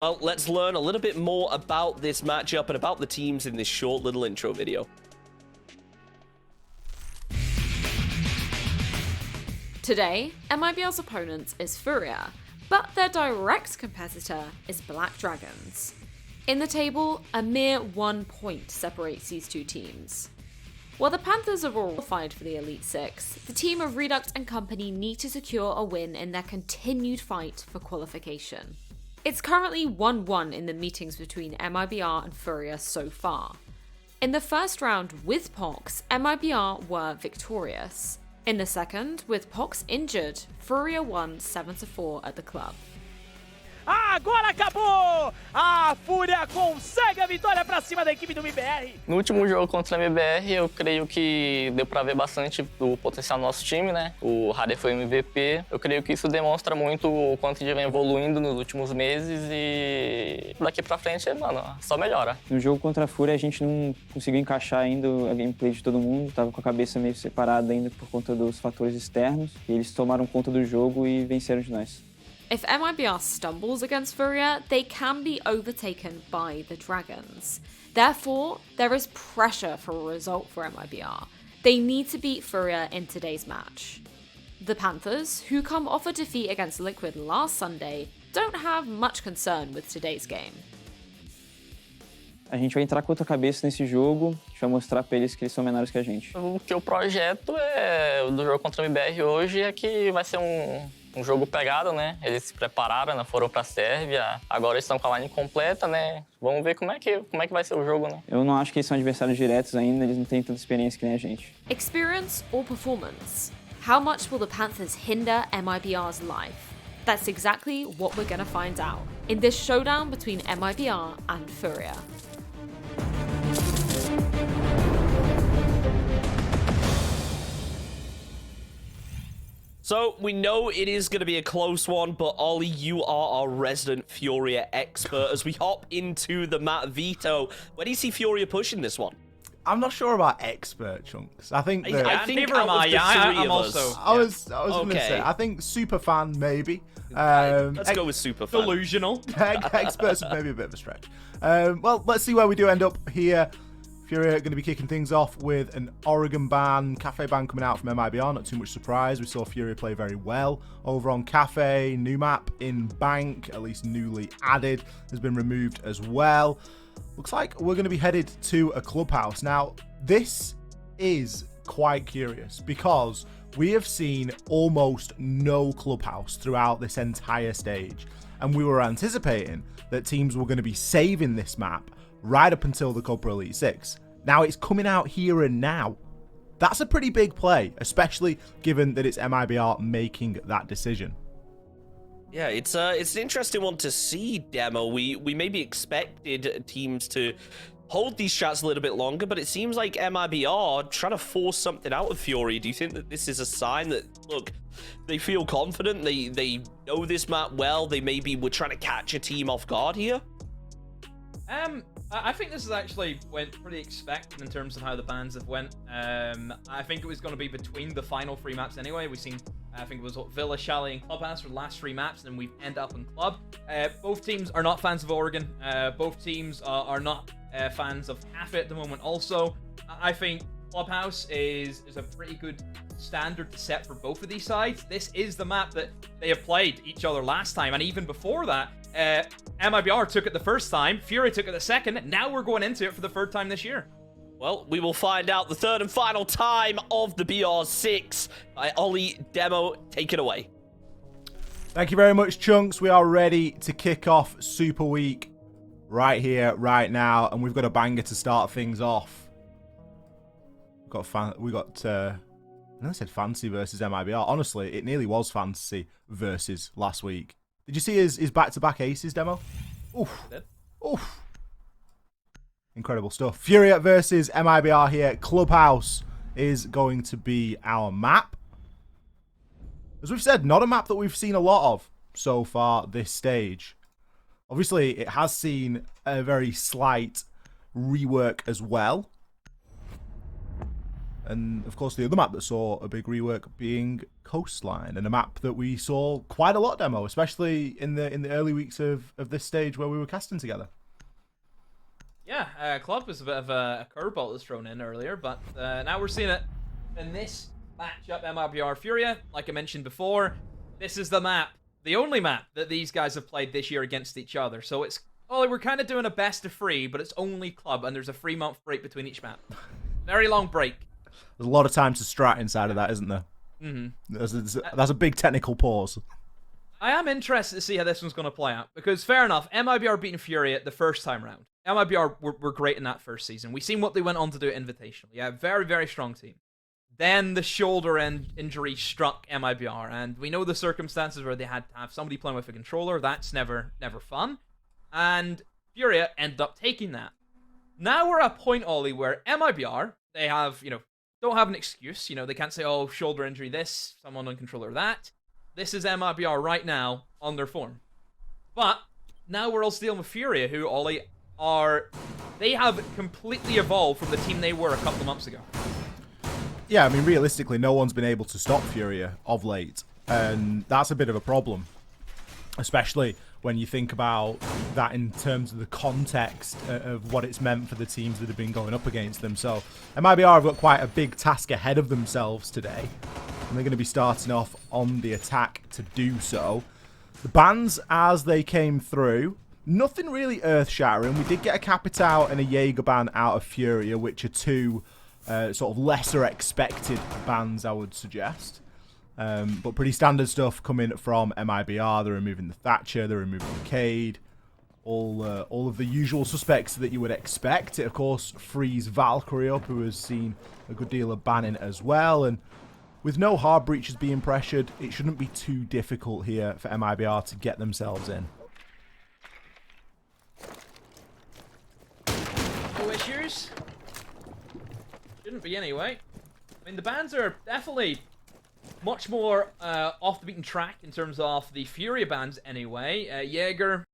Well, let's learn a little bit more about this matchup and about the teams in this short little intro video. Today, MIBR's opponent is Furia, but their direct competitor is Black Dragons. In the table, a mere 1 point separates these two teams. While the Panthers are qualified for the Elite Six, the team of Redux and company need to secure a win in their continued fight for qualification. It's currently 1-1 in the meetings between MIBR and Furia so far. In the first round with Pox, MIBR were victorious. In the second, with Pox injured, Furia won 7-4 at the club. Agora acabou! A Fúria consegue a vitória pra cima da equipe do MIBR. No último jogo contra a MIBR, eu creio que deu pra ver bastante do potencial do nosso time, né? O Harder foi o MVP. Eu creio que isso demonstra muito o quanto ele vem evoluindo nos últimos meses e daqui pra frente, mano, só melhora. No jogo contra a Fúria, a gente não conseguiu encaixar ainda a gameplay de todo mundo. Tava com a cabeça meio separada ainda por conta dos fatores externos. E eles tomaram conta do jogo e venceram de nós. If MIBR stumbles against Furia, they can be overtaken by the Dragons. Therefore, there is pressure for a result for MIBR. They need to beat Furia in today's match. The Panthers, who come off a defeat against Liquid last Sunday, don't have much concern with today's game. A gente vai entrar com outra cabeça nesse jogo, a gente vai mostrar pra eles que eles são menores que a gente. O que eu projeto do jogo contra a MIBR hoje é que vai ser um jogo pegado, né? Eles se prepararam, né? Foram pra Sérvia, agora eles estão com a line completa, né? Vamos ver como é que vai ser o jogo, né? Eu não acho que eles são adversários diretos ainda, eles não têm tanta experiência que nem a gente. Experience or performance? How much will the Panthers hinder MIBR's life? That's exactly what we're gonna find out in this showdown between MIBR and Furia. So, we know it is going to be a close one, but Ollie, you are our resident Furia expert as we hop into the map. Vito, where do you see Furia pushing this one? I'm not sure about expert, Chunks. I think that... I think out of the three of us. I was going to say, I think super fan, maybe. Let's go with super fan. Delusional. Experts is maybe a bit of a stretch. Well, let's see where we do end up here. Furia are going to be kicking things off with an Oregon ban, Cafe ban coming out from MIBR, not too much surprise. We saw Furia play very well over on Cafe. New map in Bank, at least newly added, has been removed as well. Looks like we're going to be headed to a Clubhouse. Now, this is quite curious because we have seen almost no Clubhouse throughout this entire stage. And we were anticipating that teams were going to be saving this map right up until the Copa Elite 6. Now it's coming out here and now. That's a pretty big play, especially given that it's MIBR making that decision. Yeah, it's an interesting one to see, Demo. We maybe expected teams to hold these strats a little bit longer, but it seems like MIBR trying to force something out of Fury. Do you think that this is a sign that, look, they feel confident, they know this map well, they maybe were trying to catch a team off guard here? I think this is actually went pretty expected in terms of how the bans have went. I think it was going to be between the final 3 maps anyway. We've seen, I think it was Villa, Chalet, and Clubhouse for the last 3 maps, and then we've ended up in Club. Both teams are not fans of Oregon. Both teams are not fans of Cafe at the moment also. I think Clubhouse is a pretty good standard to set for both of these sides. This is the map that they have played each other last time, and even before that, MIBR took it the first time, Fury took it the second, now we're going into it for the 3rd time this year. Well, we will find out the 3rd and final time of the BR6. Ollie, Demo, take it away. Thank you very much, Chunks. We are ready to kick off Super Week right here, right now, and we've got a banger to start things off. I never said Fantasy versus MIBR. Honestly, it nearly was Fantasy versus last week. Did you see his back-to-back aces, Demo? Oof. Oof. Incredible stuff. Furia versus MIBR here. Clubhouse is going to be our map. As we've said, not a map that we've seen a lot of so far this stage. Obviously, it has seen a very slight rework as well. And of course, the other map that saw a big rework being Coastline, and a map that we saw quite a lot demo, especially in the early weeks of this stage where we were casting together. Yeah, Club was a bit of a curveball that was thrown in earlier, but now we're seeing it in this matchup, MIBR Furia. Like I mentioned before, this is the map, the only map that these guys have played this year against each other. So it's, oh, we're kind of doing a best of 3, but it's only Club, and there's a 3-month break between each map. Very long break. There's a lot of time to strat inside of that, isn't there? That's a big technical pause. I am interested to see how this one's going to play out, because fair enough, MIBR beating Furia the first time round. MIBR were great in that first season. We've seen what they went on to do at Invitational. Yeah, very, very strong team. Then the shoulder injury struck MIBR, and we know the circumstances where they had to have somebody playing with a controller. That's never fun. And Furia ended up taking that. Now we're at a point, Ollie, where MIBR, they have, don't have an excuse. They can't say, oh, shoulder injury this, someone on controller that. This is MIBR right now on their form. But now we're also dealing with Furia, who, Ollie, they have completely evolved from the team they were a couple of months ago. Yeah, I mean, realistically, no one's been able to stop Furia of late, and that's a bit of a problem, especially when you think about that in terms of the context of what it's meant for the teams that have been going up against them. So MIBR have got quite a big task ahead of themselves today, and they're going to be starting off on the attack to do so. The bans, as they came through, nothing really earth-shattering. We did get a Capitao and a Jaeger ban out of Furia, which are two sort of lesser expected bans, I would suggest. But pretty standard stuff coming from MIBR. They're removing the Thatcher, they're removing the Cade, all of the usual suspects that you would expect. It, of course, frees Valkyrie up, who has seen a good deal of banning as well. And with no hard breaches being pressured, it shouldn't be too difficult here for MIBR to get themselves in. No issues. Shouldn't be anyway. I mean, the bans are definitely much more off the beaten track in terms of the Furia bans anyway. Jaeger,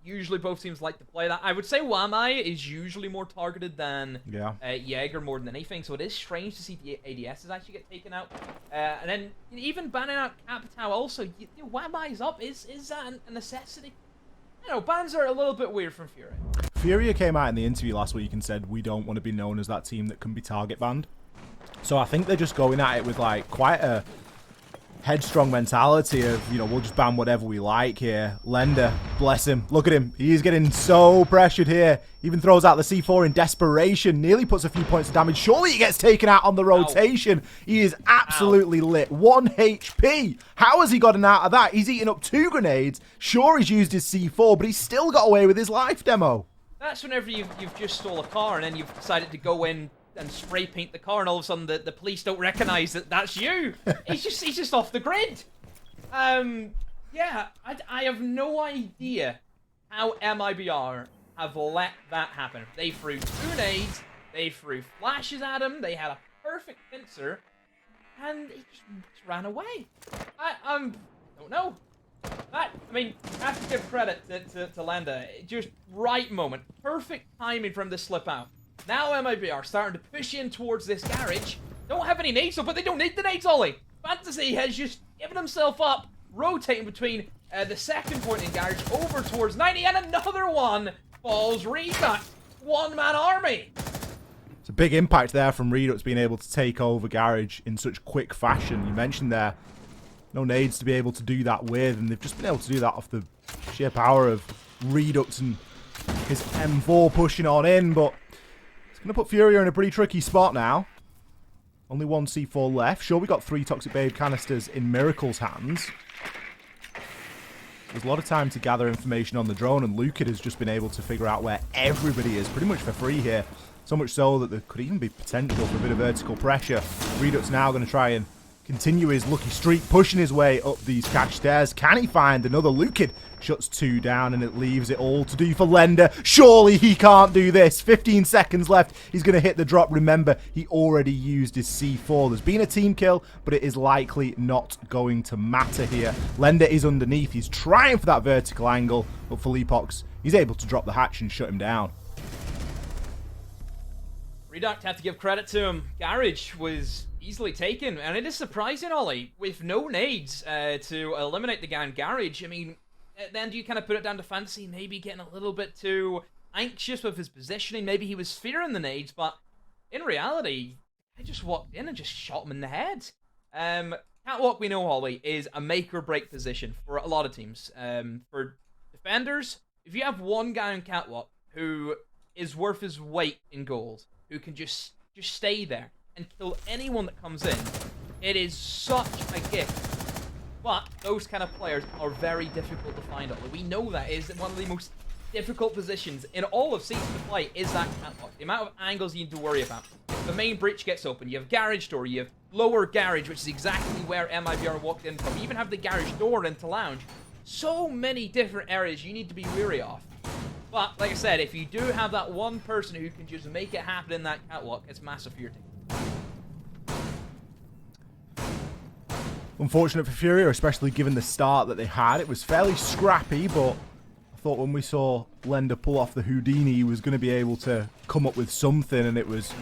usually both teams like to play that. I would say Wamai is usually more targeted than Jaeger more than anything, so it is strange to see the ADSs actually get taken out. And then even banning out Capitao also, Wamai's up, is that a necessity? Bans are a little bit weird from Furia. Furia came out in the interview last week and said, we don't want to be known as that team that can be target banned. So I think they're just going at it with like quite a headstrong mentality of, we'll just ban whatever we like here. Lender, bless him. Look at him. He's getting so pressured here. Even throws out the C4 in desperation. Nearly puts a few points of damage. Surely he gets taken out on the rotation. Ow. He is absolutely lit. 1 HP. How has he gotten out of that? He's eaten up 2 grenades. Sure, he's used his C4, but he's still got away with his life, Demo. That's whenever you've just stole a car and then you've decided to go in and spray paint the car, and all of a sudden the police don't recognize that that's you. he's just off the grid. Yeah, I have no idea how MIBR have let that happen. They threw 2 nades, they threw flashes at him, they had a perfect pincer, and he just ran away. I don't know. I mean, I have to give credit to Lenda. Just right moment, perfect timing from the slip out. Now MIBR starting to push in towards this garage. Don't have any nades, but they don't need the nades, Ollie. Fantasy has just given himself up, rotating between the second point in garage over towards 90, and another one falls. Redux, 1-man army. It's a big impact there from Redux being able to take over garage in such quick fashion. You mentioned there, no nades to be able to do that with, and they've just been able to do that off the sheer power of Redux and his M4 pushing on in, but going to put Furia in a pretty tricky spot now. Only 1 C4 left. Sure, we got 3 Toxic Babe canisters in Miracle's hands. There's a lot of time to gather information on the drone, and Lucid has just been able to figure out where everybody is pretty much for free here. So much so that there could even be potential for a bit of vertical pressure. Redux now going to try and continue his lucky streak, pushing his way up these cache stairs. Can he find another? Lucid shuts 2 down, and it leaves it all to do for Lender. Surely he can't do this. 15 seconds left. He's going to hit the drop. Remember, he already used his C4. There's been a team kill, but it is likely not going to matter here. Lender is underneath. He's trying for that vertical angle, but Felipox, he's able to drop the hatch and shut him down. Reduct, have to give credit to him. Garage was easily taken, and it is surprising, Ollie, with no nades to eliminate the guy in Garage. I mean, then do you kind of put it down to Fantasy maybe getting a little bit too anxious with his positioning? Maybe he was fearing the nades, but in reality, he just walked in and just shot him in the head. Catwalk, we know, Ollie, is a make-or-break position for a lot of teams. For defenders, if you have one guy on Catwalk who is worth his weight in gold, who can just stay there and kill anyone that comes in, it is such a gift. But those kind of players are very difficult to find. We know that is one of the most difficult positions in all of Season to play is that Catwalk. The amount of angles you need to worry about. If the main breach gets open, you have Garage Door, you have Lower Garage, which is exactly where MIBR walked in from. You even have the Garage Door into Lounge. So many different areas you need to be wary of. But, like I said, if you do have that one person who can just make it happen in that Catwalk, it's massive for your team. Unfortunate for Furia, especially given the start that they had. It was fairly scrappy, but I thought when we saw Lender pull off the Houdini, he was going to be able to come up with something, and it was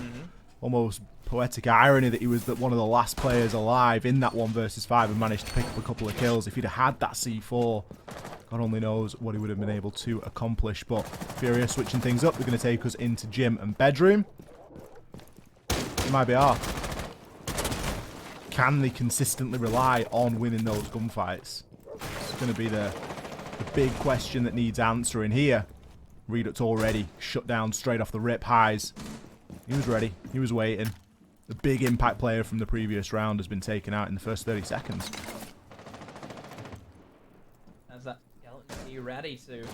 almost poetic irony that he was one of the last players alive in that 1 versus 5 and managed to pick up a couple of kills. If he'd have had that C4, God only knows what he would have been able to accomplish. But Furia switching things up. They're going to take us into gym and bedroom. MIBR. Can they consistently rely on winning those gunfights? It's going to be the big question that needs answering here. Reduct already shut down straight off the rip. Highs. He was ready. He was waiting. The big impact player from the previous round has been taken out in the first 30 seconds. As that skeleton be ready to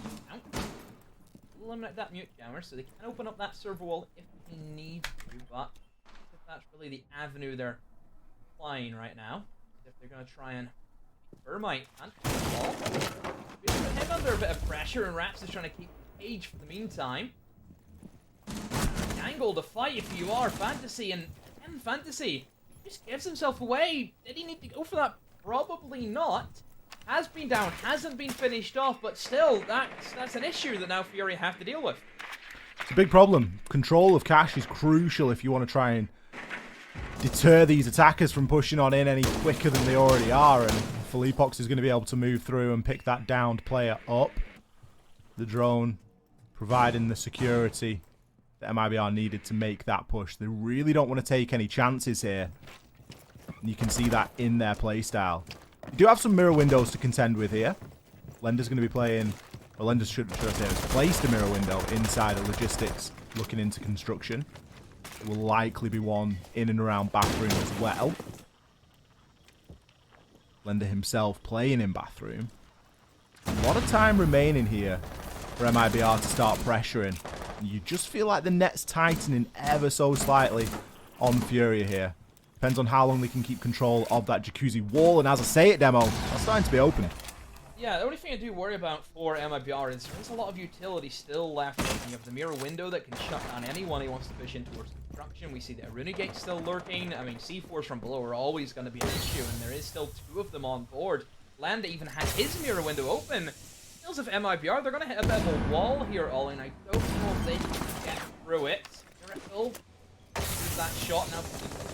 eliminate that mute jammer, so they can open up that server wall if they need to, but if that's really the avenue they're flying right now. If they're going to try and Thermite and ball. We're going to head under a bit of pressure, and Raps is trying to keep the cage for the meantime. Angle to fight if you are Fantasy, and Fantasy just gives himself away. Did he need to go for that? Probably not. Has been down, hasn't been finished off, but still, that's an issue that now Fury have to deal with. It's a big problem. Control of cash is crucial if you want to try and deter these attackers from pushing on in any quicker than they already are, and Felipox is going to be able to move through and pick that downed player up. The drone providing the security that MIBR needed to make that push. They really don't want to take any chances here. And you can see that in their playstyle. You do have some mirror windows to contend with here. Lender's going to be playing, or Lender should I say, has placed a mirror window inside of logistics, looking into construction. There will likely be one in and around bathroom as well. Lender himself playing in bathroom. A lot of time remaining here for MIBR to start pressuring. You just feel like the net's tightening ever so slightly on Furia here. Depends on how long they can keep control of that jacuzzi wall. And as I say it, Demo, that's starting to be open. Yeah, the only thing I do worry about for MIBR is there's a lot of utility still left. You have the mirror window that can shut down anyone who wants to push in towards construction. We see the Runegate still lurking. I mean, C4s from below are always going to be an issue, and there is still 2 of them on board. Landa even has his mirror window open. Feels if MIBR, they're going to hit a bit of a wall here, Ollie, and I don't know if they can get through it. Miracle uses that shot now.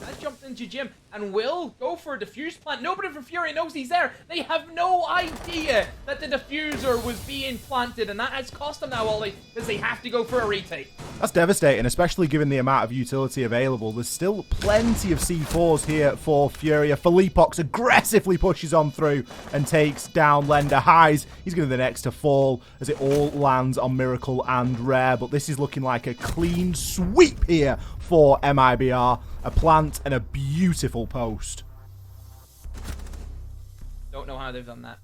Has jumped into Jim and will go for a diffuse plant. Nobody from Fury knows he's there. They have no idea that the diffuser was being planted, and that has cost them now, Ollie, because they have to go for a retake. That's devastating, especially given the amount of utility available. There's still plenty of C4s here for Furia. Felipox aggressively pushes on through and takes down Lender. Highs. He's going to be the next to fall as it all lands on Miracle and Rare, but this is looking like a clean sweep here for MIBR. A plant and a beautiful post. Don't know how they've done that.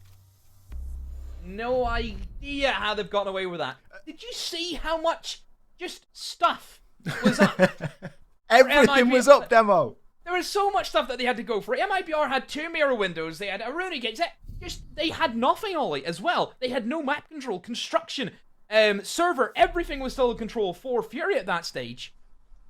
No idea how they've gotten away with that. Did you see how much just stuff was up? Everything was up, Demo. There was so much stuff that they had to go for. MIBR had 2 mirror windows. They had a Runegate. They had nothing, Ollie, as well. They had no map control, construction, server. Everything was still in control for Fury at that stage.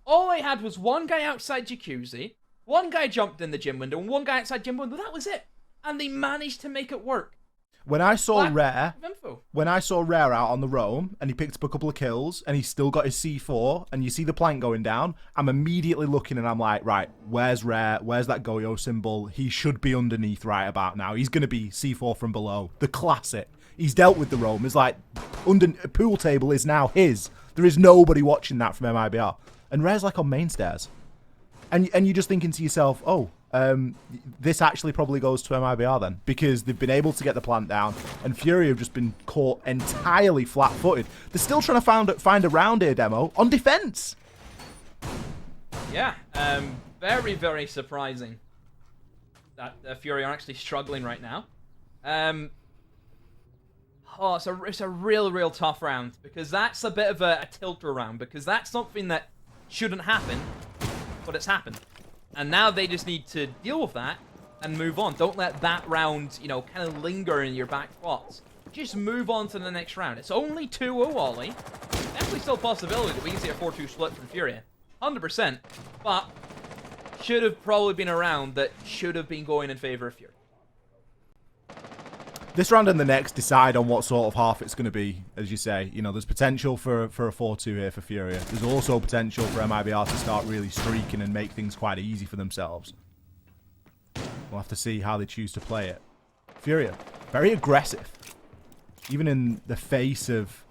All I had was one guy outside Jacuzzi, one guy jumped in the gym window, and one guy outside gym window. That was it. And they managed to make it work. When I saw Rare, Info. when I saw Rare out on the roam and he picked up a couple of kills and he still got his C4 and you see the plank going down, I'm immediately looking and I'm like, right, where's Rare? Where's that Goyo symbol? He should be underneath right about now. He's going to be C4 from below. The classic. He's dealt with the roam. It's like, pool table is now his. There is nobody watching that from MIBR. And Rare's like on main stairs. And you're just thinking to yourself, oh, this actually probably goes to MIBR then, because they've been able to get the plant down, and Furia have just been caught entirely flat-footed. They're still trying to find a round here, Demo, on defense. Yeah, very, very surprising that Furia are actually struggling right now. Oh, it's a real tough round, because that's a bit of a tilter round, because that's something that shouldn't happen, but it's happened. And now they just need to deal with that and move on. Don't let that round, you know, kind of linger in your back thoughts. Just move on to the next round. It's only 2-0, Ollie. Definitely still a possibility that we can see a 4-2 split from Furia. 100%. But should have probably been a round that should have been going in favor of Furia. This round and the next decide on what sort of half it's going to be, as you say. You know, there's potential for a 4-2 here for Furia. There's also potential for MIBR to start really streaking and make things quite easy for themselves. We'll have to see how they choose to play it. Furia, very aggressive. Even in the face of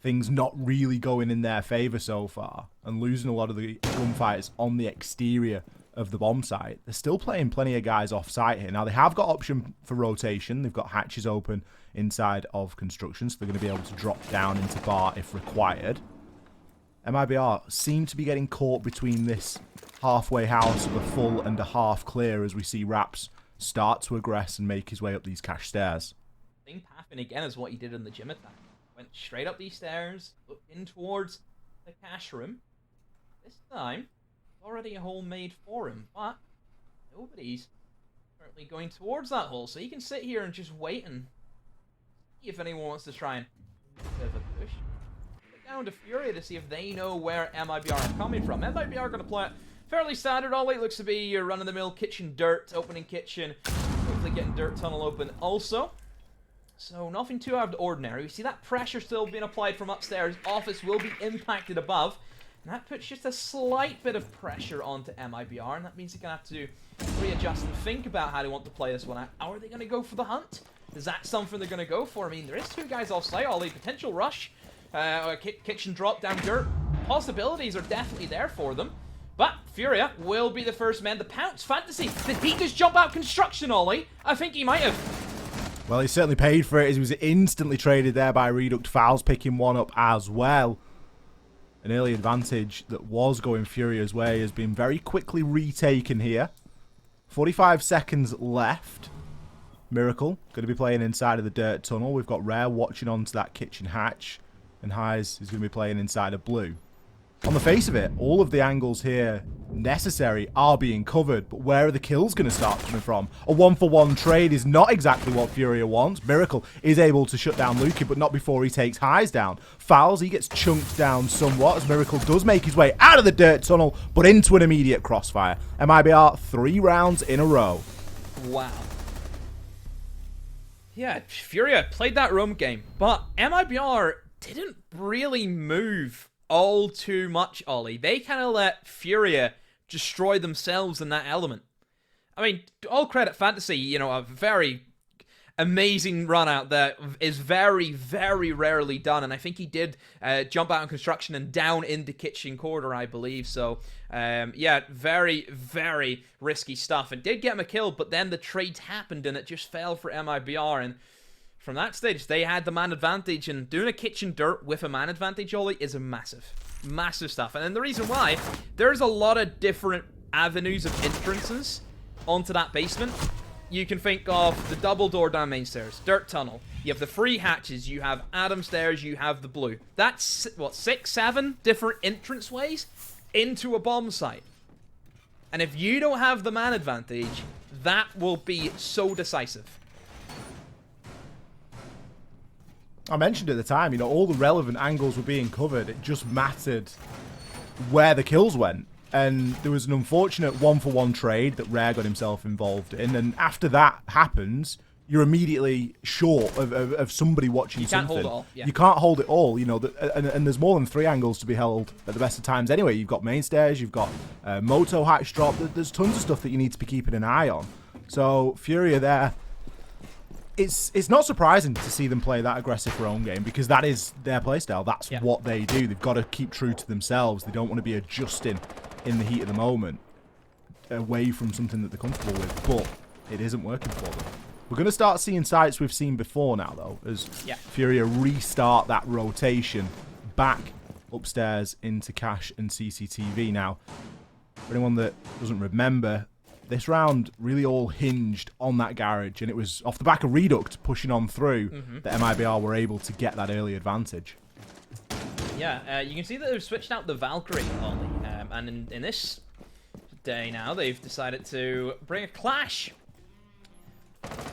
things not really going in their favour so far and losing a lot of the gunfighters on the exterior of the bomb site, they're still playing plenty of guys off site here. Now, they have got option for rotation. They've got hatches open inside of construction, so they're going to be able to drop down into bar if required. MIBR seem to be getting caught between this halfway house of a full and a half clear as we see Raps start to aggress and make his way up these cash stairs. Same pathing again as what he did in the gym attack. Went straight up these stairs, looked in towards the cash room. This time, already a hole made for him, but nobody's currently going towards that hole, so he can sit here and just wait and see if anyone wants to try and bit of a push. Get down to Furia to see if they know where MIBR are coming from. MIBR are going to play it fairly standard. All it looks to be your run-of-the-mill kitchen dirt, opening kitchen, hopefully getting dirt tunnel open also. So nothing too out of the ordinary. We see that pressure still being applied from upstairs. Office will be impacted above. And that puts just a slight bit of pressure onto MIBR, and that means they're going to have to readjust and think about how they want to play this one out. Are they going to go for the hunt? Is that something they're going to go for? I mean, there is two guys off site, Ollie. Potential rush. Kitchen drop down dirt. Possibilities are definitely there for them. But Furia will be the first man to pounce. Fantasy, did he just jump out construction, Ollie? I think he might have. Well, he certainly paid for it. He was instantly traded there by Reduct. Fouls picking one up as well. An early advantage that was going Furia's way has been very quickly retaken here. 45 seconds left. Miracle going to be playing inside of the dirt tunnel. We've got Rare watching onto that kitchen hatch. And Highs is going to be playing inside of blue. On the face of it, all of the angles here necessary are being covered, but where are the kills going to start coming from? A one-for-one trade is not exactly what Furia wants. Miracle is able to shut down Luki, but not before he takes Highs down. Fouls, he gets chunked down somewhat as Miracle does make his way out of the dirt tunnel, but into an immediate crossfire. MIBR 3 rounds in a row. Wow. Yeah, Furia played that roam game, but MIBR didn't really move all too much, Ollie. They kind of let Furia destroy themselves in that element. I mean, all credit Fantasy, you know, a very amazing run out that is very, very rarely done. And I think he did jump out in construction and down in the kitchen corridor, I believe. So, yeah, very, very risky stuff. And did get him a kill, but then the trades happened and it just fell for MIBR. And from that stage, they had the man advantage, and doing a kitchen dirt with a man advantage, Ollie, is a massive, massive stuff. And then the reason why, there's a lot of different avenues of entrances onto that basement. You can think of the double door down main stairs, dirt tunnel. You have the free hatches, you have Adam stairs, you have the blue. That's, what, 6, 7 different entrance ways into a bomb site. And if you don't have the man advantage, that will be so decisive. I mentioned at the time, you know, all the relevant angles were being covered. It just mattered where the kills went. And there was an unfortunate one-for-one trade that Rare got himself involved in. And after that happens, you're immediately short of somebody watching You can't something. hold it all, yeah. You can't hold it all, you know, and there's more than 3 angles to be held at the best of times anyway. You've got main stairs, you've got moto hatch drop, there's tons of stuff that you need to be keeping an eye on. So Furia there, it's not surprising to see them play that aggressive roam game, because that is their playstyle. That's what they do. They've got to keep true to themselves. They don't want to be adjusting in the heat of the moment away from something that they're comfortable with, but it isn't working for them. We're going to start seeing sights we've seen before now, though, as Furia restart that rotation back upstairs into Cash and CCTV. Now, for anyone that doesn't remember, this round really all hinged on that garage, and it was off the back of Reduct pushing on through that MIBR were able to get that early advantage. Yeah, you can see that they've switched out the Valkyrie, Ollie, and in this day now, they've decided to bring a Clash.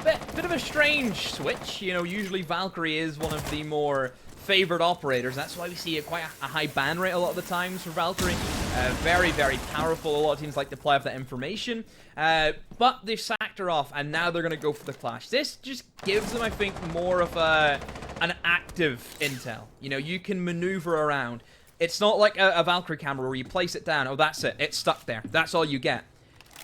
Bit of a strange switch. You know, usually Valkyrie is one of the more favored operators. That's why we see quite a high ban rate a lot of the times for Valkyrie. Very, very powerful. A lot of teams like to play off that information. But they've sacked her off, and now they're going to go for the Clash. This just gives them, I think, more of an active intel. You know, you can maneuver around. It's not like a Valkyrie camera where you place it down. Oh, that's it. It's stuck there. That's all you get.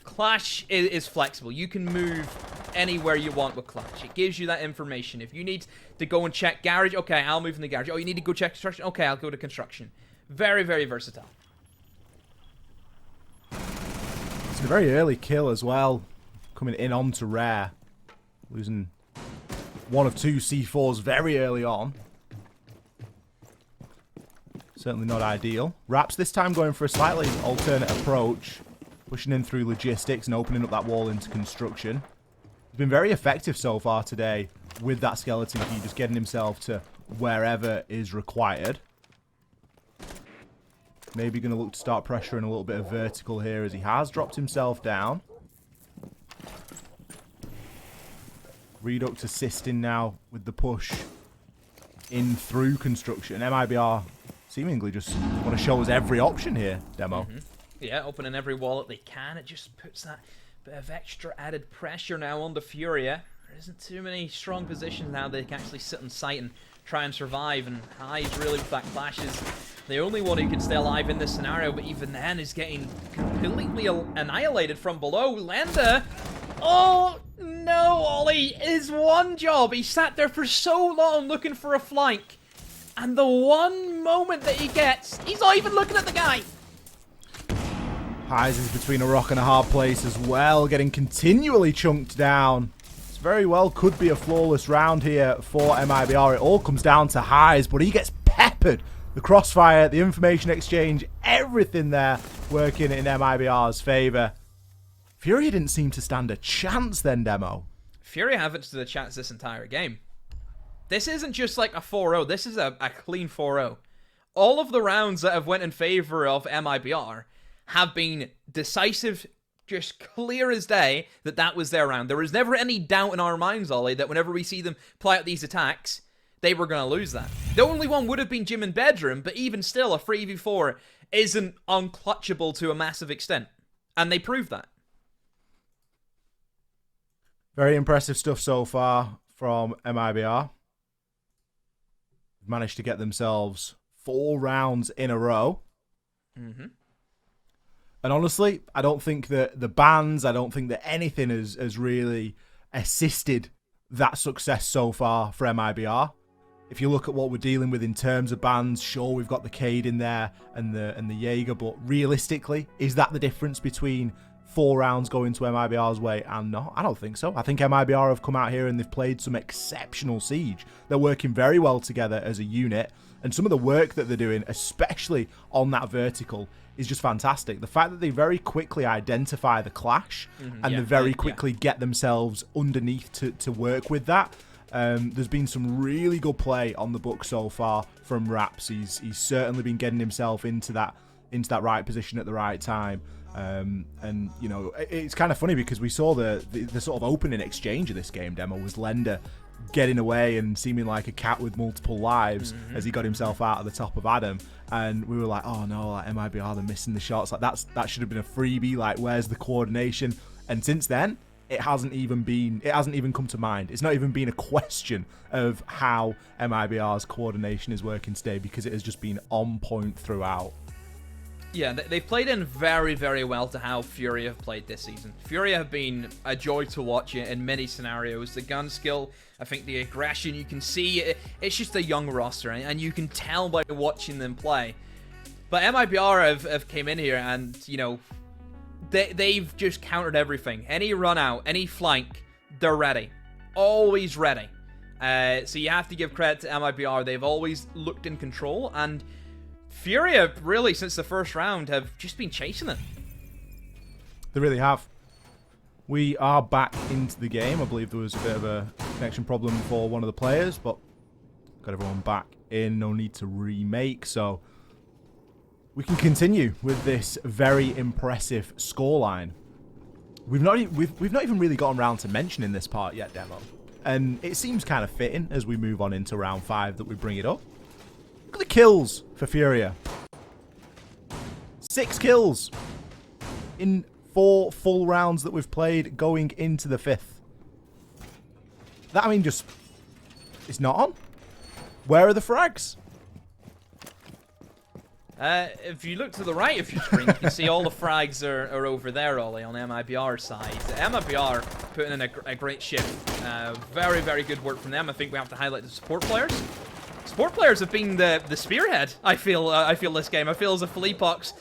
Clash is flexible. You can move anywhere you want with Clash. It gives you that information. If you need to go and check garage, okay, I'll move in the garage. Oh, you need to go check construction? Okay, I'll go to construction. Very, very versatile. It's a very early kill as well, coming in onto Rare. Losing 1 of 2 C4s very early on. Certainly not ideal. Raps this time going for a slightly alternate approach. Pushing in through logistics and opening up that wall into construction. He's been very effective so far today with that skeleton key, just getting himself to wherever is required. Maybe going to look to start pressuring a little bit of vertical here, as he has dropped himself down. Reduct assisting now with the push in through construction. MIBR seemingly just want to show us every option here, Demo. Yeah, opening every wall that they can. It just puts that bit of extra added pressure now on the Furia. There isn't too many strong positions now they can actually sit on site and try and survive. And Highs really with that Clash is the only one who can stay alive in this scenario. But even then is getting completely annihilated from below. Lenda, oh no, Ollie, his one job. He sat there for so long looking for a flank. And the one moment that he gets, he's not even looking at the guy. Highs is between a rock and a hard place as well, getting continually chunked down. This very well could be a flawless round here for MIBR. It all comes down to Highs, but he gets peppered. The crossfire, the information exchange, everything there working in MIBR's favour. Furia didn't seem to stand a chance then, Demo. Furia haven't stood a chance this entire game. This isn't just like a 4-0, this is a clean 4-0. All of the rounds that have went in favour of MIBR have been decisive, just clear as day that was their round. There was never any doubt in our minds, Ollie, that whenever we see them play out these attacks, they were going to lose that. The only one would have been Gym and Bedroom, but even still, a 3v4 isn't unclutchable to a massive extent. And they proved that. Very impressive stuff so far from MIBR. Managed to get themselves 4 rounds in a row. And honestly, I don't think that the bans, I don't think that anything has really assisted that success so far for MIBR. If you look at what we're dealing with in terms of bans, sure, we've got the Cade in there and the Jaeger, but realistically, is that the difference between 4 rounds going to MIBR's way and not? I don't think so. I think MIBR have come out here and they've played some exceptional Siege. They're working very well together as a unit, and some of the work that they're doing, especially on that vertical, is just fantastic. The fact that they very quickly identify the Clash and they very quickly get themselves underneath to work with that. There's been some really good play on the book so far from Raps. He's certainly been getting himself into that right position at the right time. And you know, it's kind of funny because we saw the sort of opening exchange of this game, Demo, was Lenda getting away and seeming like a cat with multiple lives as he got himself out of the top of Adam, and we were like, oh no, like MIBR, they're missing the shots, like that should have been a freebie, like where's the coordination? And since then, it hasn't even come to mind. It's not even been a question of how MIBR's coordination is working today, because it has just been on point throughout. Yeah, they've played in very, very well to how Furia have played this season. Furia have been a joy to watch in many scenarios. The gun skill, I think the aggression, you can see, it's just a young roster, and you can tell by watching them play. But MIBR have came in here and, you know, they've just countered everything. Any run out, any flank, they're ready. Always ready. So you have to give credit to MIBR. They've always looked in control, and Furia, really, since the first round, have just been chasing it. They really have. We are back into the game. I believe there was a bit of a connection problem for one of the players, but got everyone back in. No need to remake, so we can continue with this very impressive scoreline. We've not even really gotten around to mentioning this part yet, Demo, and it seems kind of fitting as we move on into round 5 that we bring it up. Look at the kills for Furia. 6 kills in 4 full rounds that we've played going into the 5th. That, I mean, just, it's not on. Where are the frags? If you look to the right of your screen, you can see all the frags are over there, Ollie, on MIBR's side. MIBR putting in a great shift. Very, very good work from them. I think we have to highlight the support players. Support players have been the spearhead, I feel this game. I feel as if Fleepox,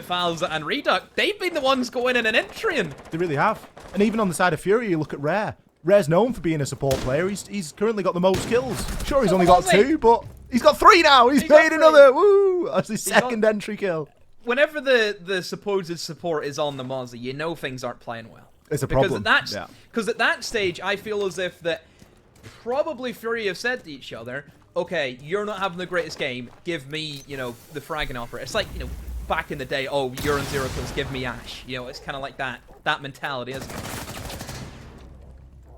Fals, and Reduct, they've been the ones going in and entering. They really have. And even on the side of Fury, you look at Rare. Rare's known for being a support player. He's currently got the most kills. Sure, he's only got 2, but he's got 3 now. He's made another. Woo! That's his second entry kill. Whenever the supposed support is on the Mozzie, you know things aren't playing well. It's a problem. Because at that stage, I feel as if that probably Fury have said to each other, okay, you're not having the greatest game. Give me, you know, the fragging operator. It's like, you know, back in the day, oh, you're on 0 kills. Give me Ash. You know, it's kind of like that mentality, isn't it?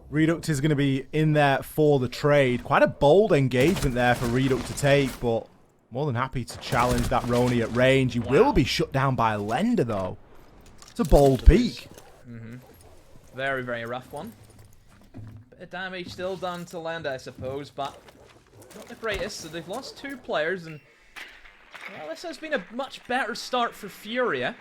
Reduct is going to be in there for the trade. Quite a bold engagement there for Reduct to take, but more than happy to challenge that Roni at range. He will be shut down by Lender, though. It's a bold peak. Very, very rough one. Bit of damage still done to Lender, I suppose, but not the greatest. So they've lost 2 players, and well, this has been a much better start for Furia.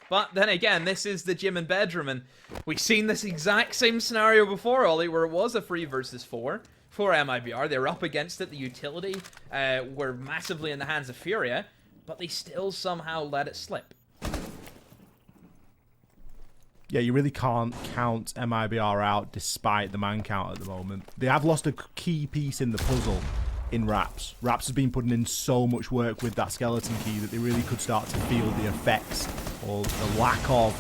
But then again, this is the gym and bedroom, and we've seen this exact same scenario before, Ollie, where it was a 3 versus 4 for MIBR. They were up against it. The utility were massively in the hands of Furia, but they still somehow let it slip. Yeah, you really can't count MIBR out despite the man count at the moment. They have lost a key piece in the puzzle in Raps. Raps has been putting in so much work with that skeleton key that they really could start to feel the effects, or the lack of,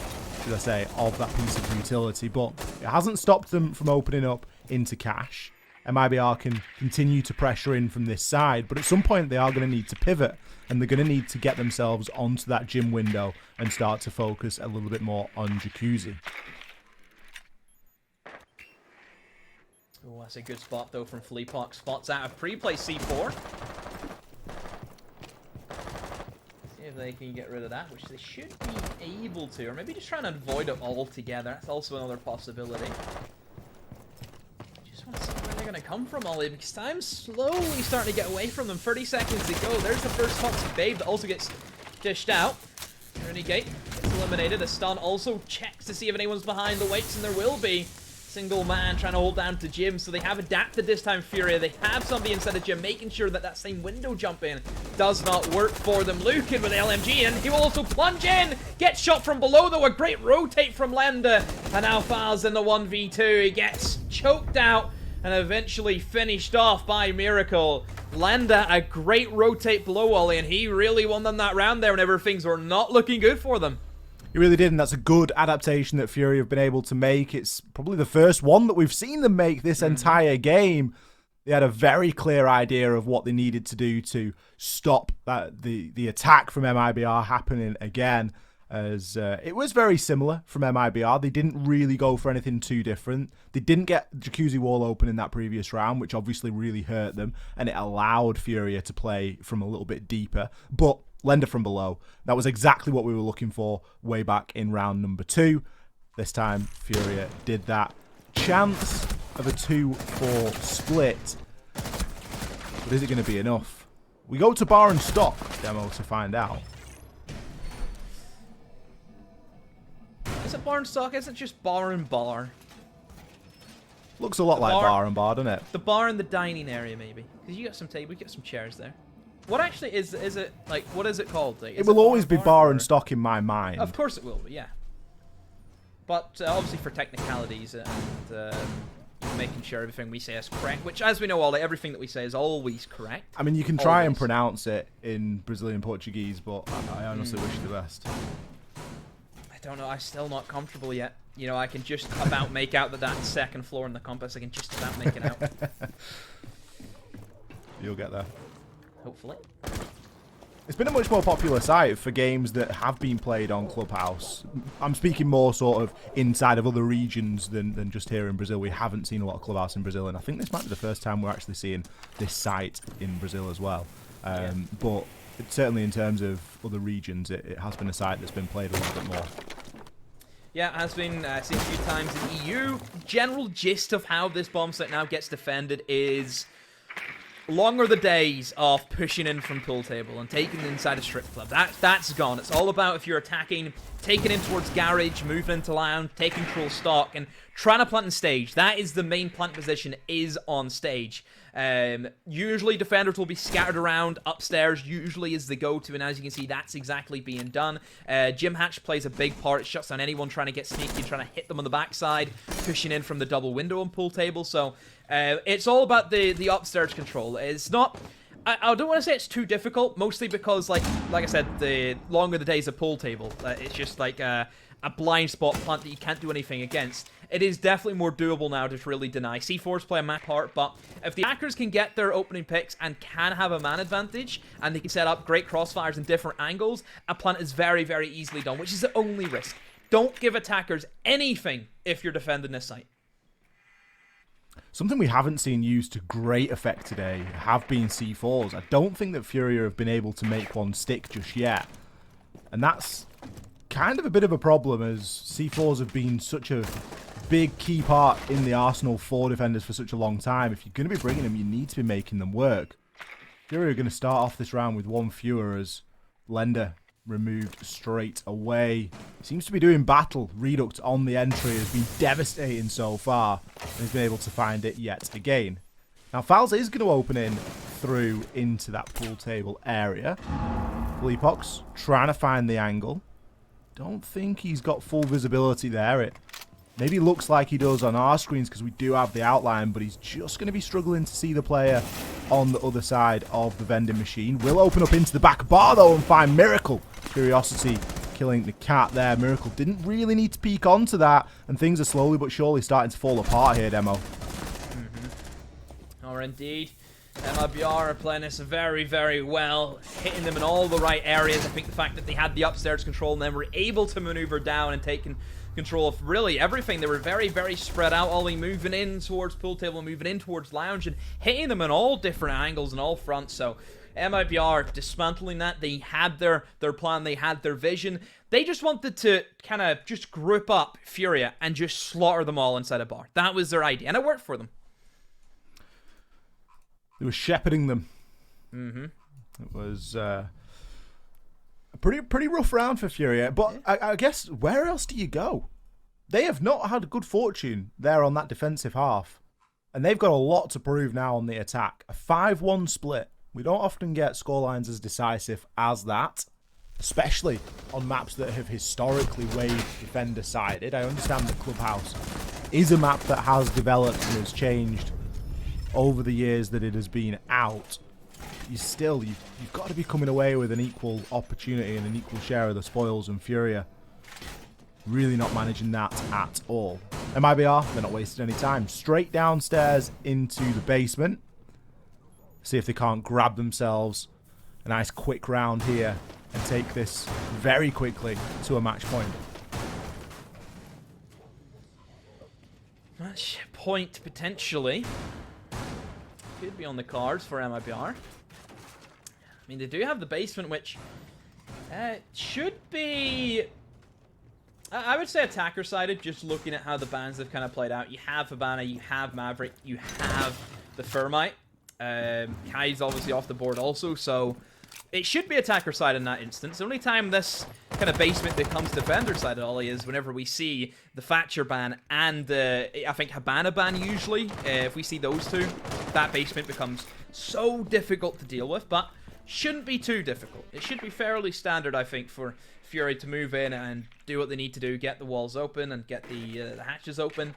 should I say, of that piece of utility. But it hasn't stopped them from opening up into cash. MIBR can continue to pressure in from this side, but at some point they are going to need to pivot, and they're going to need to get themselves onto that gym window and start to focus a little bit more on Jacuzzi. Oh, that's a good spot, though, from Fleepox. Spots out of pre-play C4. See if they can get rid of that, which they should be able to. Or maybe just try and avoid it altogether. That's also another possibility. Just want to see where they're going to come from, Ollie, because time's slowly starting to get away from them. 30 seconds to go. There's the first Toxic Babe that also gets dished out. Renegade gets eliminated. A stun also checks to see if anyone's behind the weights, and there will be. Single man trying to hold down to Jim, so they have adapted this time. Furia, they have somebody inside of Jim, making sure that that same window jump in does not work for them. Lucan with LMG, and he will also plunge in, get shot from below though. A great rotate from Lender, and now Fals in the 1v2. He gets choked out and eventually finished off by Miracle. Lender, a great rotate below Ollie, and he really won them that round there whenever things were not looking good for them. He really did, and that's a good adaptation that Fury have been able to make. It's probably the first one that we've seen them make this entire game. They had a very clear idea of what they needed to do to stop the attack from MIBR happening again, as it was very similar from MIBR. They didn't really go for anything too different. They didn't get Jacuzzi wall open in that previous round, which obviously really hurt them, and it allowed Furia to play from a little bit deeper. But Lender from below, that was exactly what we were looking for way back in round number 2. This time, Furia did that. Chance of a 2-4 split. But is it going to be enough? We go to bar and stock demo to find out. Is it bar and stock? Isn't it just bar and bar? Looks a lot like bar and bar, doesn't it? The bar and the dining area, maybe. Because you got some table, you got some chairs there. What actually is it, like, what is it called? Like, It will always be bar and stock in my mind. Of course it will be, yeah. But obviously for technicalities and making sure everything we say is correct, which, as we know, Ollie, everything that we say is always correct. I mean, you can try and pronounce it in Brazilian Portuguese, but I honestly wish you the best. I don't know, I'm still not comfortable yet. You know, I can just about make out that second floor in the compass. I can just about make it out. You'll get there. Hopefully. It's been a much more popular site for games that have been played on Clubhouse. I'm speaking more sort of inside of other regions than just here in Brazil. We haven't seen a lot of Clubhouse in Brazil, and I think this might be the first time we're actually seeing this site in Brazil as well. But certainly in terms of other regions, it has been a site that's been played a little bit more. Yeah, it has been seen a few times in EU. General gist of how this bomb site now gets defended is long are the days of pushing in from pool table and taking it inside a strip club. That's gone. It's all about if you're attacking, taking in towards garage, moving into lounge, taking control stock, and trying to plant on stage. That is the main plant position, is on stage. Usually defenders will be scattered around. Upstairs usually is the go-to, and as you can see, that's exactly being done. Gym Hatch plays a big part. It shuts down anyone trying to get sneaky, trying to hit them on the backside, pushing in from the double window on pool table. So it's all about the upstairs control. It's not... I don't want to say it's too difficult, mostly because, like I said, the longer the days of pool table, it's just like a blind spot plant that you can't do anything against. It is definitely more doable now to really deny. C4s play a map part, but if the hackers can get their opening picks and can have a man advantage, and they can set up great crossfires in different angles, a plant is very, very easily done, which is the only risk. Don't give attackers anything if you're defending this site. Something we haven't seen used to great effect today have been C4s. I don't think that Furia have been able to make one stick just yet. And that's kind of a bit of a problem, as C4s have been such a big key part in the arsenal for defenders for such a long time. If you're going to be bringing them, you need to be making them work. Furia are going to start off this round with one fewer, as Lender removed straight away. Seems to be doing battle. Reduct on the entry has been devastating so far, and he's been able to find it yet again. Now Fowls is going to open in through into that pool table area. Bleepox trying to find the angle. Don't think he's got full visibility there. It maybe looks like he does on our screens because we do have the outline, but he's just going to be struggling to see the player on the other side of the vending machine. Will open up into the back bar though and find Miracle. Curiosity killing the cat there. Miracle didn't really need to peek onto that, and things are slowly but surely starting to fall apart here, Demo. Or indeed. MIBR are playing this very, very well, hitting them in all the right areas. I think the fact that they had the upstairs control and then were able to maneuver down and take control of really everything. They were very, very spread out, Ollie, moving in towards pool table, moving in towards lounge, and hitting them in all different angles and all fronts. So MIBR dismantling that. They had their plan, they had their vision. They just wanted to kind of just group up Furia and just slaughter them all inside a bar. That was their idea, and it worked for them. They were shepherding them. It was a pretty rough round for Furia, but yeah. I guess where else do you go? They have not had good fortune there on that defensive half, and they've got a lot to prove now on the attack. A 5-1 split. We don't often get scorelines as decisive as that, especially on maps that have historically weighed defender-sided. I understand that Clubhouse is a map that has developed and has changed over the years that it has been out. You've got to be coming away with an equal opportunity and an equal share of the spoils, and Furia really not managing that at all. MIBR, they're not wasting any time. Straight downstairs into the basement. See if they can't grab themselves a nice quick round here and take this very quickly to a match point. Match point potentially. Could be on the cards for MIBR. I mean, they do have the basement, which should be... I would say attacker-sided, just looking at how the bans have kind of played out. You have Habana, you have Maverick, you have the Thermite. Kai's obviously off the board also, so it should be attacker-sided in that instance. The only time this kind of basement becomes defender-sided, Ollie, is whenever we see the Thatcher ban and I think Habana ban usually. If we see those two, that basement becomes so difficult to deal with, but shouldn't be too difficult. It should be fairly standard, I think, for Fury to move in and do what they need to do, get the walls open and get the hatches open.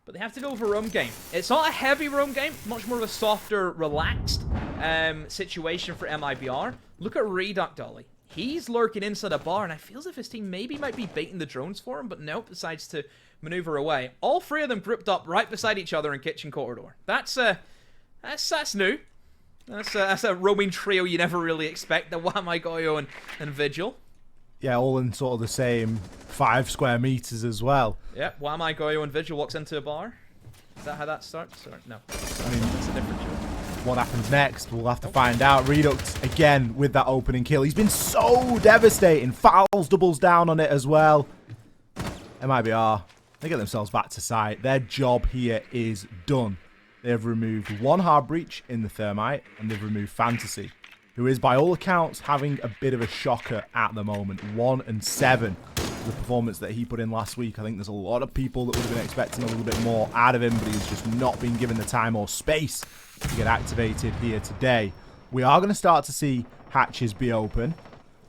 But they have to go for a roam game. It's not a heavy roam game, much more of a softer, relaxed situation for MIBR. Look at Reduct, Ollie. He's lurking inside a bar, and I feel as if his team maybe might be baiting the drones for him, but nope, decides to maneuver away. All three of them grouped up right beside each other in kitchen corridor. That's new. That's a roaming trio you never really expect. The Wamai Goyo and Vigil. Yeah, all in sort of the same 5 square meters as well. Yeah, Wamai Goyo and Vigil walks into a bar. Is that how that starts? Or no? I mean, That's a different show. what happens next, we'll have to find out. Reduct, again, with that opening kill. He's been so devastating. Fouls doubles down on it as well. MIBR, they get themselves back to site. Their job here is done. They have removed 1 hard breach in the Thermite, and they've removed Fantasy, who is, by all accounts, having a bit of a shocker at the moment. 1-7. The performance that he put in last week. I think there's a lot of people that would have been expecting a little bit more out of him, but he's just not been given the time or space to get activated here today. We are going to start to see hatches be open,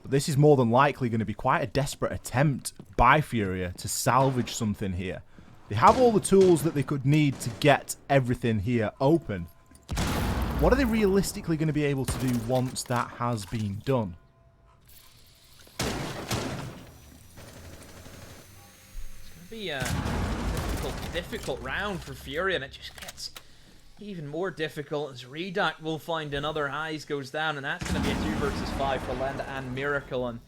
but this is more than likely going to be quite a desperate attempt by Furia to salvage something here. They have all the tools that they could need to get everything here open. What are they realistically going to be able to do once that has been done? Be a difficult round for Fury, and it just gets even more difficult as Reduct will find another highs goes down, and that's going to be a 2 versus 5 for Lenda and Miracle, and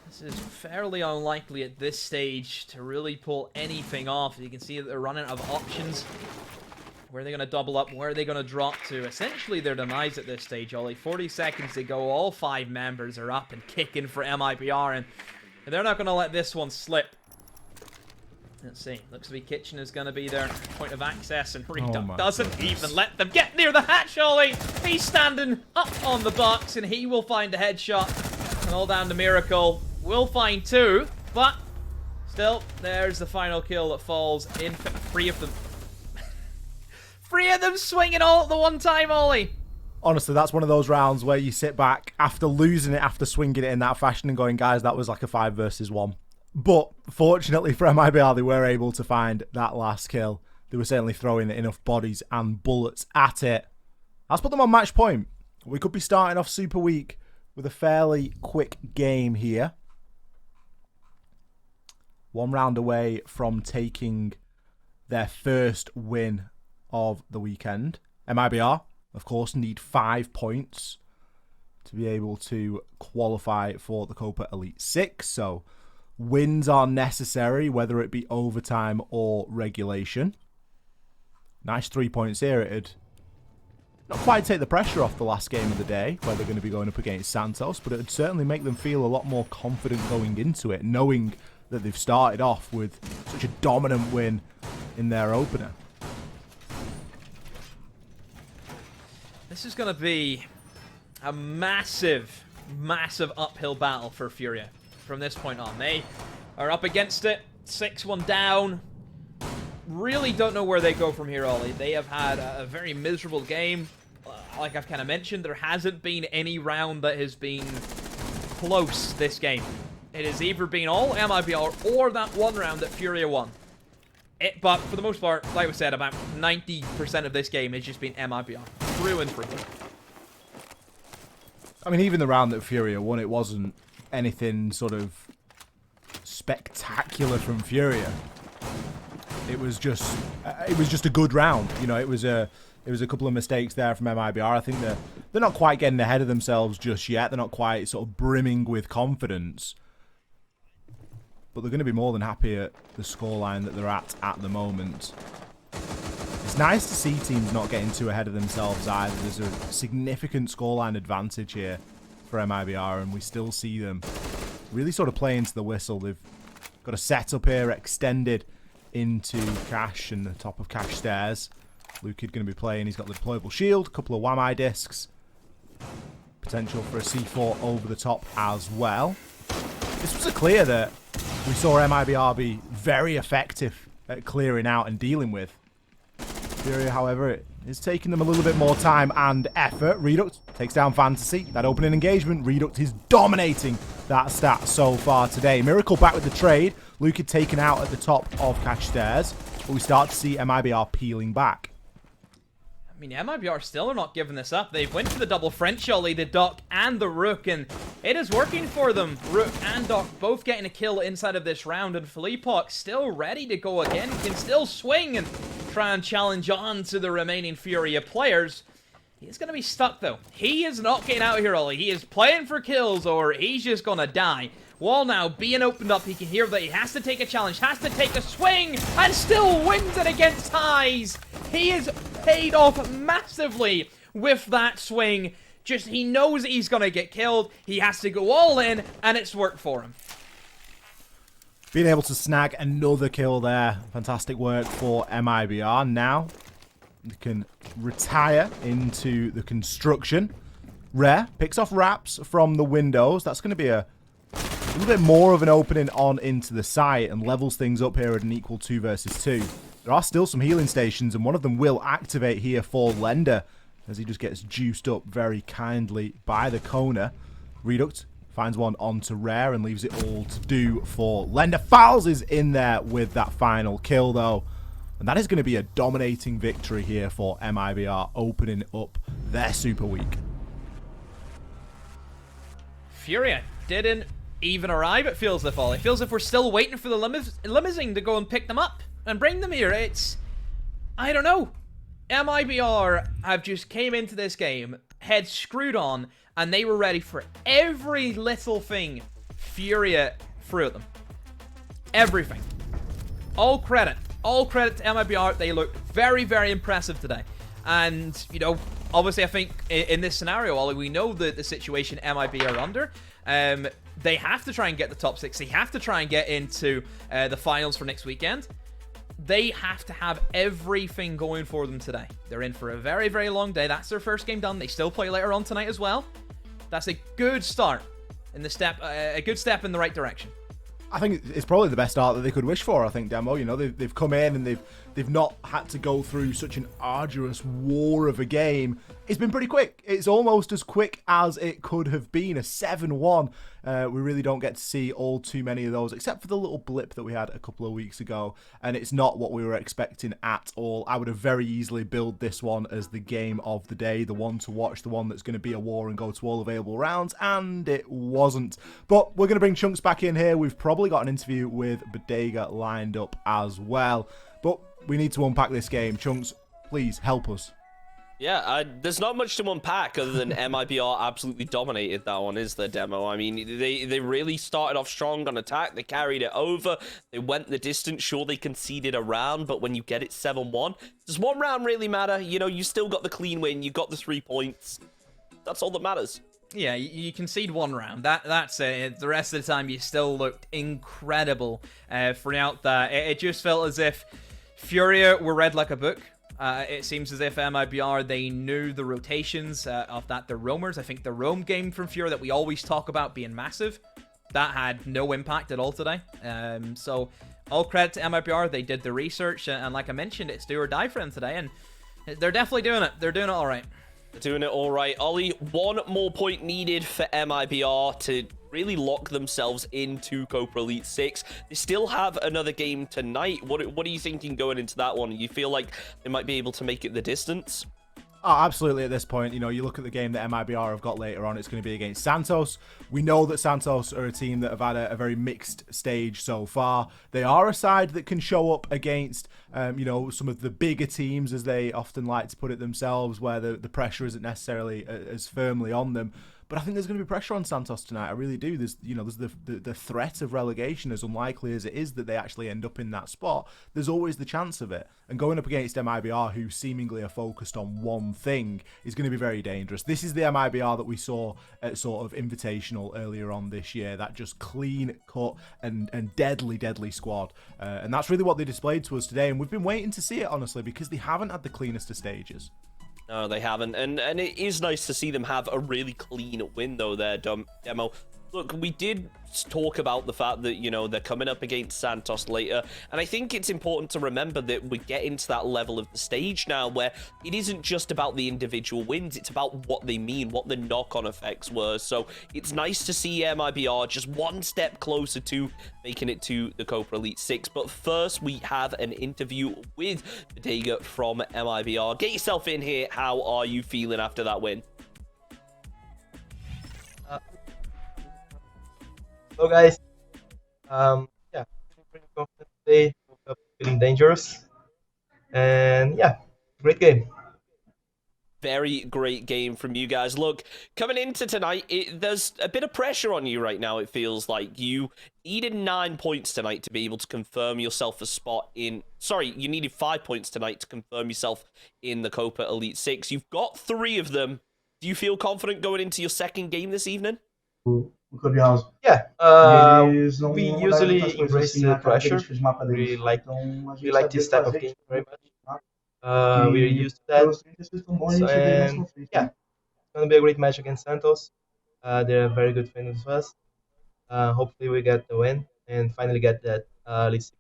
this is fairly unlikely at this stage to really pull anything off. You can see that they're running out of options. Where are they going to double up? Where are they going to drop to? Essentially their demise at this stage, Ollie. 40 seconds to go. All 5 members are up and kicking for MIBR, and they're not going to let this one slip. Let's see. Looks to be Kitchen is going to be their point of access, and Reduct doesn't even let them get near the hatch, Ollie. He's standing up on the box, and he will find a headshot. And all down to Miracle. Will find 2, but still, there's the final kill that falls in 3 of them. 3 of them swinging all at the one time, Ollie. Honestly, that's one of those rounds where you sit back after losing it, after swinging it in that fashion and going, guys, that was like a 5 versus 1. But fortunately for MIBR, they were able to find that last kill. They were certainly throwing enough bodies and bullets at it. Let's put them on match point. We could be starting off super weak with a fairly quick game here. 1 round away from taking their first win of the weekend. MIBR, of course, need 5 points to be able to qualify for the Copa Elite 6. So wins are necessary, whether it be overtime or regulation. Nice 3 points here. It'd not quite take the pressure off the last game of the day, where they're going to be going up against Santos, but it would certainly make them feel a lot more confident going into it, knowing that they've started off with such a dominant win in their opener. This is going to be a massive, massive uphill battle for Furia from this point on. They are up against it, 6-1 down. Really don't know where they go from here, Ollie. They have had a very miserable game. Like I've kind of mentioned, there hasn't been any round that has been close this game. It has either been all MIBR or that one round that Furia won. But for the most part, like we said, about 90% of this game has just been MIBR. Through and through. I mean, even the round that Furia won, it wasn't anything sort of spectacular from Furia. It was just a good round. You know, it was a couple of mistakes there from MIBR. I think they're not quite getting ahead of themselves just yet. They're not quite sort of brimming with confidence. But they're going to be more than happy at the scoreline that they're at the moment. It's nice to see teams not getting too ahead of themselves either. There's a significant scoreline advantage here for MIBR, and we still see them really sort of playing to the whistle. They've Got a setup here extended into Cash and the top of Cash stairs. Lukid going to be playing. He's got the deployable shield, a couple of Wamai discs. Potential for a C4 over the top as well. This was a clear that we saw MIBR be very effective at clearing out and dealing with. Furia, however, it is taking them a little bit more time and effort. Reduct takes down Fantasy. That opening engagement, Reduct is dominating that stat so far today. Miracle back with the trade. Lukid taken out at the top of Cash stairs. But we start to see MIBR peeling back. I mean, MIBR still are not giving this up. They've went for the double French Ollie, the Doc and the Rook, and it is working for them. Rook and Doc both getting a kill inside of this round, and Philippok still ready to go again. Can still swing and try and challenge on to the remaining Furia players. He's going to be stuck, though. He is not getting out of here, Ollie. He is playing for kills, or he's just going to die. Wall now being opened up. He can hear that he has to take a challenge, has to take a swing, and still wins it against Highs. He is paid off massively with that swing. Just, he knows that he's going to get killed. He has to go all in, and it's worked for him. Being able to snag another kill there. Fantastic work for MIBR. Now, they can retire into the construction. Rare picks off wraps from the windows. That's going to be a little bit more of an opening on into the site and levels things up here at an equal 2 versus 2. There are still some healing stations, and one of them will activate here for Lender as he just gets juiced up very kindly by the Kona. Reduct finds one onto Rare and leaves it all to do for Lender. Fouls is in there with that final kill, though. And that is going to be a dominating victory here for MIBR, opening up their Super Week. Furia didn't even arrive, it feels like, all. It feels like we're still waiting for the limousine to go and pick them up and bring them here. It's, I don't know. MIBR have just came into this game, head screwed on, and they were ready for every little thing Furia threw at them. Everything. All credit to MIBR. They looked very, very impressive today. And, you know, obviously I think in this scenario, Ollie, we know the situation MIB are under. They have to try and get the top 6. They have to try and get into the finals for next weekend. They have to have everything going for them today. They're in for a very, very long day. That's their first game done. They still play later on tonight as well. That's a good start in the step, a good step in the right direction. I think it's probably the best start that they could wish for. I think Demo, you know, they've come in and they've not had to go through such an arduous war of a game. It's been pretty quick. It's almost as quick as it could have been. A 7-1. We really don't get to see all too many of those, except for the little blip that we had a couple of weeks ago. And it's not what we were expecting at all. I would have very easily billed this one as the game of the day, the one to watch, the one that's going to be a war and go to all available rounds, and it wasn't. But we're going to bring Chunks back in here. We've probably got an interview with Bodega lined up as well. But we need to unpack this game. Chunks, please help us. Yeah, there's not much to unpack other than MIBR absolutely dominated that one, is there, Demo? I mean, they really started off strong on attack. They carried it over. They went the distance. Sure, they conceded a round, but when you get it 7-1, does one round really matter? You know, you still got the clean win. You got the 3 points. That's all that matters. Yeah, you concede one round. That's it. The rest of the time, you still looked incredible throughout that. It just felt as if Furia were read like a book. It seems as if MIBR, they knew the rotations of that. The roamers, I think the roam game from Furia that we always talk about being massive, that had no impact at all today. So all credit to MIBR. They did the research, and like I mentioned, it's do or die for them today, and they're definitely doing it. They're doing it all right. Doing it all right. Ollie, one more point needed for MIBR to really lock themselves into Copa Elite 6. They still have another game tonight. What are you thinking going into that one? You feel like they might be able to make it the distance? Oh, absolutely. At this point, you know, you look at the game that MIBR have got later on, it's going to be against Santos. We know that Santos are a team that have had a very mixed stage so far. They are a side that can show up against, you know, some of the bigger teams, as they often like to put it themselves, where the pressure isn't necessarily as firmly on them. But I think there's going to be pressure on Santos tonight. I really do. There's the threat of relegation, as unlikely as it is that they actually end up in that spot. There's always the chance of it. And going up against MIBR, who seemingly are focused on one thing, is going to be very dangerous. This is the MIBR that we saw at sort of Invitational earlier on this year. That just clean cut and deadly squad. And that's really what they displayed to us today. And we've been waiting to see it, honestly, because they haven't had the cleanest of stages. No, they haven't. And it is nice to see them have a really clean win, though, there, Demo. Look, we did talk about the fact that, you know, they're coming up against Santos later, and I think it's important to remember that we're getting to that level of the stage now where it isn't just about the individual wins, it's about what they mean, what the knock-on effects were. So it's nice to see MIBR just one step closer to making it to the Copa Elite 6. But first, we have an interview with Bodega from MIBR. Get yourself in here. How are you feeling after that win? Hello guys, yeah, pretty confident today, woke up feeling dangerous, and yeah, great game. Very great game from you guys. Look, coming into tonight, there's a bit of pressure on you right now, it feels like. You needed 9 points tonight to be able to confirm yourself a spot in... Sorry, you needed 5 points tonight to confirm yourself in the Copa Elite 6. You've got 3 of them. Do you feel confident going into your second game this evening? Clubhouse. Yeah, we usually embrace the pressure. We like this type of game very much. We're used to that. So, and yeah, it's gonna be a great match against Santos. They're a very good friends of us. Hopefully we get the win and finally get that Elite 6.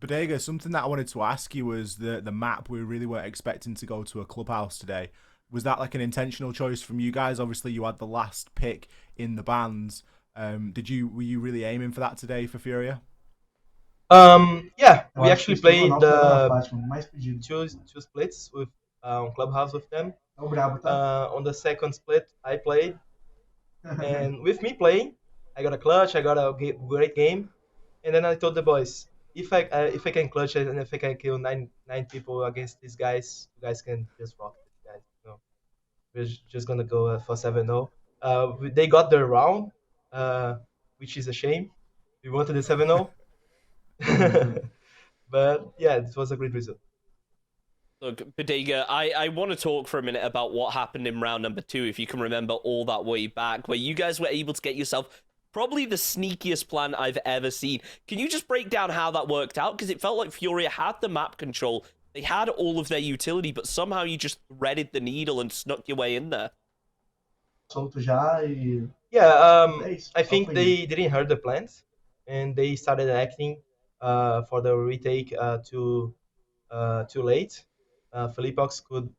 Bodega, something that I wanted to ask you was the map. We really weren't expecting to go to a Clubhouse today. Was that like an intentional choice from you guys? Obviously, you had the last pick in the bands. Were you really aiming for that today for Furia? Yeah, we actually played two splits with Clubhouse with them. On the second split, I played, and with me playing, I got a clutch. I got a great game, and then I told the boys, if I can clutch it and if I can kill nine people against these guys, you guys can just rock these guys. You know, we're just gonna go for 7-0. They got their round, which is a shame. We wanted the 7-0. But yeah, it was a great result. Look, Bodega, I want to talk for a minute about what happened in round number 2, if you can remember all that way back, where you guys were able to get yourself probably the sneakiest plan I've ever seen. Can you just break down how that worked out? Because it felt like Furia had the map control, they had all of their utility, but somehow you just threaded the needle and snuck your way in there. Yeah, I think they didn't hear the plans, and they started acting for the retake too late. Felipox could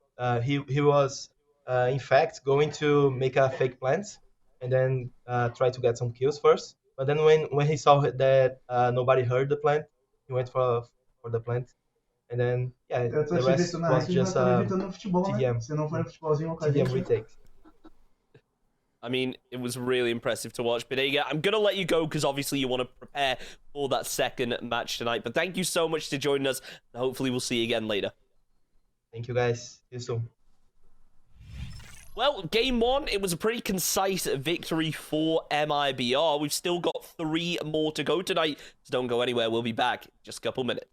he was in fact going to make a fake plant and then try to get some kills first. But then when he saw that nobody heard the plant, he went for the plant. And then yeah, the rest was just TDM retake. I mean, it was really impressive to watch. Bodega, I'm going to let you go because obviously you want to prepare for that second match tonight. But thank you so much for joining us. And hopefully we'll see you again later. Thank you, guys. See you soon. Well, game 1, it was a pretty concise victory for MIBR. We've still got 3 more to go tonight. So don't go anywhere. We'll be back in just a couple minutes.